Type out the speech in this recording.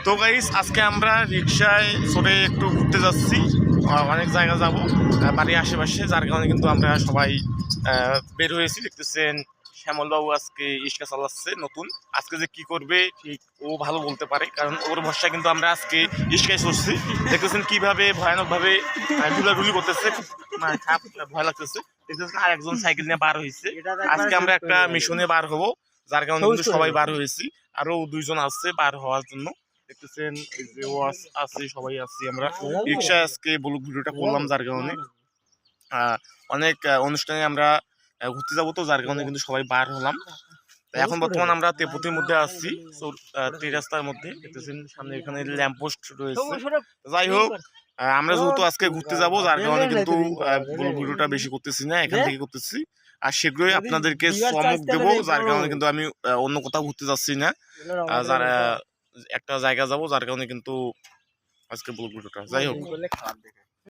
তো গাইস আজকে আমরা রিক্সায় চড়ে একটু ঘুরতে যাচ্ছি, অনেক জায়গা যাব বাড়ির আশেপাশে, যার কারণে কিন্তু আমরা সবাই বের হয়েছি। দেখতেছেন শ্যামলবাবু আজকে রিক্সা চালাচ্ছে নতুন। আজকে যে কি করবে ঠিক ও ভালো বলতে পারে, কারণ ওর ভরসা কিন্তু আমরা আজকে রিক্সায় চড়ছি। দেখতেছেন কিভাবে ভয়ানকভাবে ডুলাডুলি করতেছে, খারাপ ভয় লাগতেছে। দেখতেছেন আর একজন সাইকেল নিয়ে বার হয়েছে। আজকে আমরা একটা মিশনে বার হবো, যার কারণে কিন্তু সবাই বার হয়েছি। আরো দুইজন আসছে বার হওয়ার জন্য। দেখতেছেন এই যে ও আছে, সবাই আছি আমরা রিক্সায়। আজকে ব্লগ ভিডিওটা করলাম যার কারণে অনেক অনুষ্ঠানে আমরা ঘুরতে যাবো, তো যার কারণে কিন্তু সবাই বার হলাম। এখন বর্তমান আমরা তেপুতির মধ্যে আছি, রাস্তার মধ্যে। দেখতেছেন সামনে এখানে ল্যাম্প পোস্ট রয়েছে। যাই হোক, আমরা যেহেতু আজকে ঘুরতে যাব, যার কারণে কিন্তু ব্লগ ভিডিওটা বেশি করতেছি না, এখান থেকে করতেছি। আর শীঘ্রই আপনাদেরকে চমক দেবো, যার কারণে কিন্তু আমি অন্য কোথাও ঘুরতে যাচ্ছি না, যারা একটা জায়গা যাব, যার কারণে কিন্তু আজকে ব্লগ ভিডিওটা। যাই হোক।